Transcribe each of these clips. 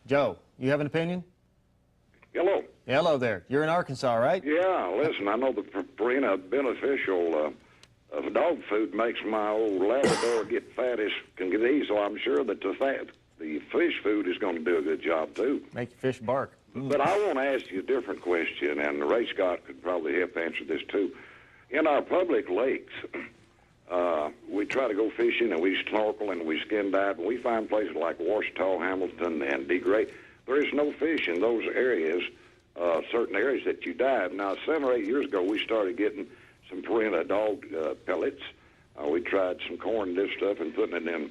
Joe, you have an opinion? Hello. Hello there. You're in Arkansas, right? Yeah, listen, I know the Purina beneficial dog food makes my old Labrador get fat as can get easy, so I'm sure that the fish food is going to do a good job, too. Make your fish bark. But I want to ask you a different question, and Ray Scott could probably help answer this, too. In our public lakes, we try to go fishing, and we snorkel, and we skin dive, and we find places like Washita, Hamilton, and DeGray. There is no fish in those areas, certain areas that you dive. Now, 7 or 8 years ago, we started getting some Purina dog pellets. We tried some corn and this stuff and putting it in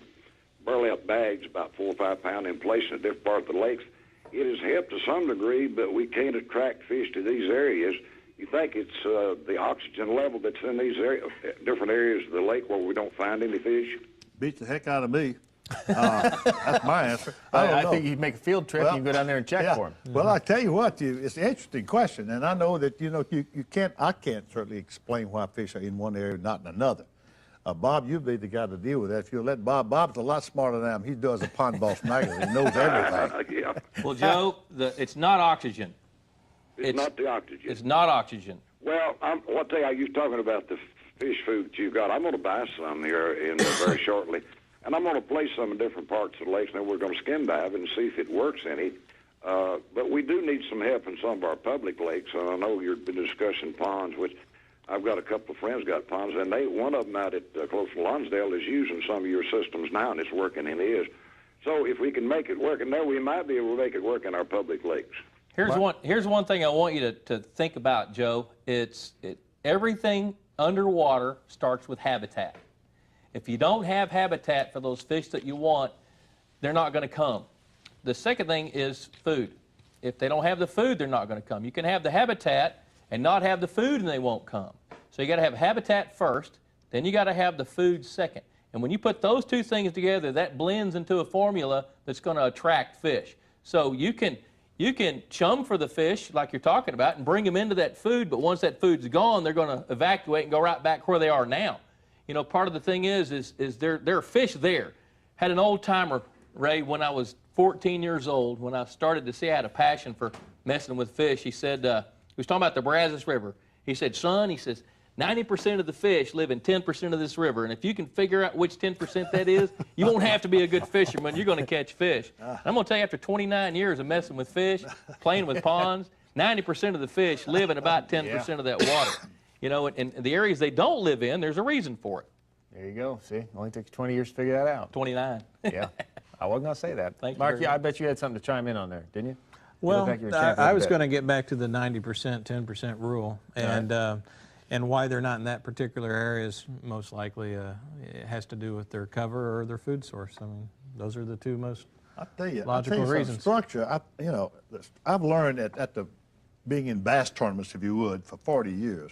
burlap bags, about 4 or 5 pounds, and placing it in different parts of the lakes. It has helped to some degree, but we can't attract fish to these areas. You think it's the oxygen level that's in these different areas of the lake where we don't find any fish? Beats the heck out of me. That's my answer. I think you make a field trip and you go down there and check for them. Well, I tell you what, it's an interesting question, and I know that I can't certainly explain why fish are in one area and not in another. Bob, you'd be the guy to deal with that. If you let Bob's a lot smarter than I am. He does a Pond Boss magazine. He knows everything. Yeah. Well, Joe, it's not oxygen. It's not the oxygen. It's not oxygen. Well, one thing you was talking about the fish food that you've got. I'm going to buy some here very shortly, and I'm going to place some in different parts of the lakes, and then we're going to skin dive and see if it works any. But we do need some help in some of our public lakes, and I know you've been discussing ponds, which I've got a couple of friends got ponds, and one of them out at close to Lonsdale is using some of your systems now, and it's working in his. So if we can make it work in there, we might be able to make it work in our public lakes. Here's one thing I want you to think about, Joe. Everything underwater starts with habitat. If you don't have habitat for those fish that you want, they're not going to come. The second thing is food. If they don't have the food, they're not going to come. You can have the habitat and not have the food, and they won't come. So you got to have habitat first, then you got to have the food second. And when you put those two things together, that blends into a formula that's going to attract fish. So you can chum for the fish like you're talking about and bring them into that food, but once that food's gone, they're going to evacuate and go right back where they are now. You know, part of the thing is there are fish there. Had an old timer, Ray, when I was 14 years old, when I started to see I had a passion for messing with fish. He said, he was talking about the Brazos River. He said, son, he says, 90% of the fish live in 10% of this river, and if you can figure out which 10% that is, you won't have to be a good fisherman. You're going to catch fish. And I'm going to tell you, after 29 years of messing with fish, playing with ponds, 90% of the fish live in about 10% of that water. You know, and the areas they don't live in, there's a reason for it. There you go. See, only took you 20 years to figure that out. 29. Yeah. I wasn't going to say that. Thank you Mark, very I much. bet you had something to chime in on there, didn't you? Well, I was going to get back to the 90%, 10% rule, and why they're not in that particular area is most likely it has to do with their cover or their food source. I mean, those are the two most logical reasons. Structure, I've learned being in bass tournaments, if you would, for 40 years,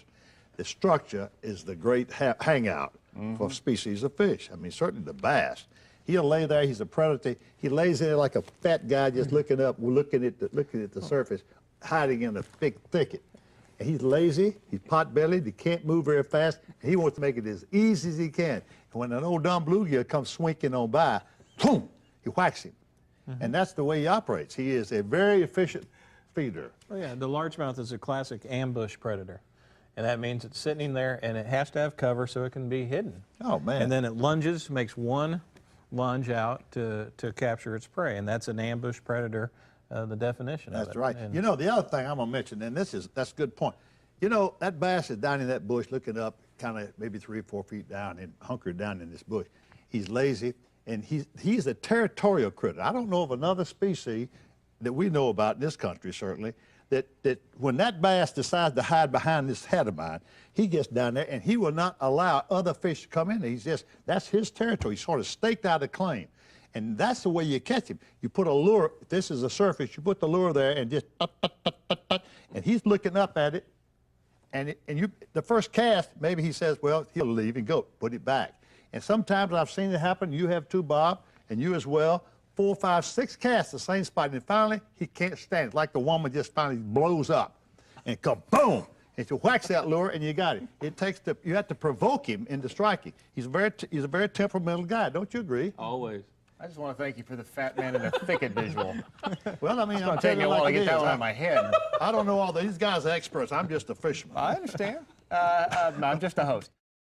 the structure is the great hangout for species of fish. I mean, certainly the bass. He'll lay there. He's a predator. He lays there like a fat guy, just looking up, looking at the surface, hiding in a thick thicket. And he's lazy. He's pot-bellied. He can't move very fast. And he wants to make it as easy as he can. And when an old dumb bluegill comes swinking on by, boom, he whacks him. And that's the way he operates. He is a very efficient feeder. Oh yeah, the largemouth is a classic ambush predator. And that means it's sitting there, and it has to have cover so it can be hidden. Oh, man. And then it lunges, makes one lunge out to capture its prey, and that's an ambush predator, the definition of it. That's right. And you know, the other thing I'm going to mention, and that's a good point. You know, that bass is down in that bush looking up, kind of maybe 3 or 4 feet down and hunkered down in this bush. He's lazy, and he's a territorial critter. I don't know of another species that we know about in this country, certainly, that when that bass decides to hide behind this head of mine, he gets down there and he will not allow other fish to come in. That's his territory. He's sort of staked out a claim. And that's the way you catch him. You put a lure, if this is a surface, you put the lure there and just, and he's looking up at it. And the first cast, maybe he says, well, he'll leave and go, put it back. And sometimes I've seen it happen. You have too, Bob, and you as well. 4, 5, 6 casts the same spot, and finally he can't stand it. Like the woman just finally blows up, and kaboom! And she whacks that lure, and you got him. You have to provoke him into striking. He's a very temperamental guy. Don't you agree? Always. I just want to thank you for the fat man in the thicket visual. Well, I mean, It's I'm going to take telling me a you while like to it get that is. one out of my head. I don't know all these guys are experts. I'm just a fisherman. I understand. I'm just a host.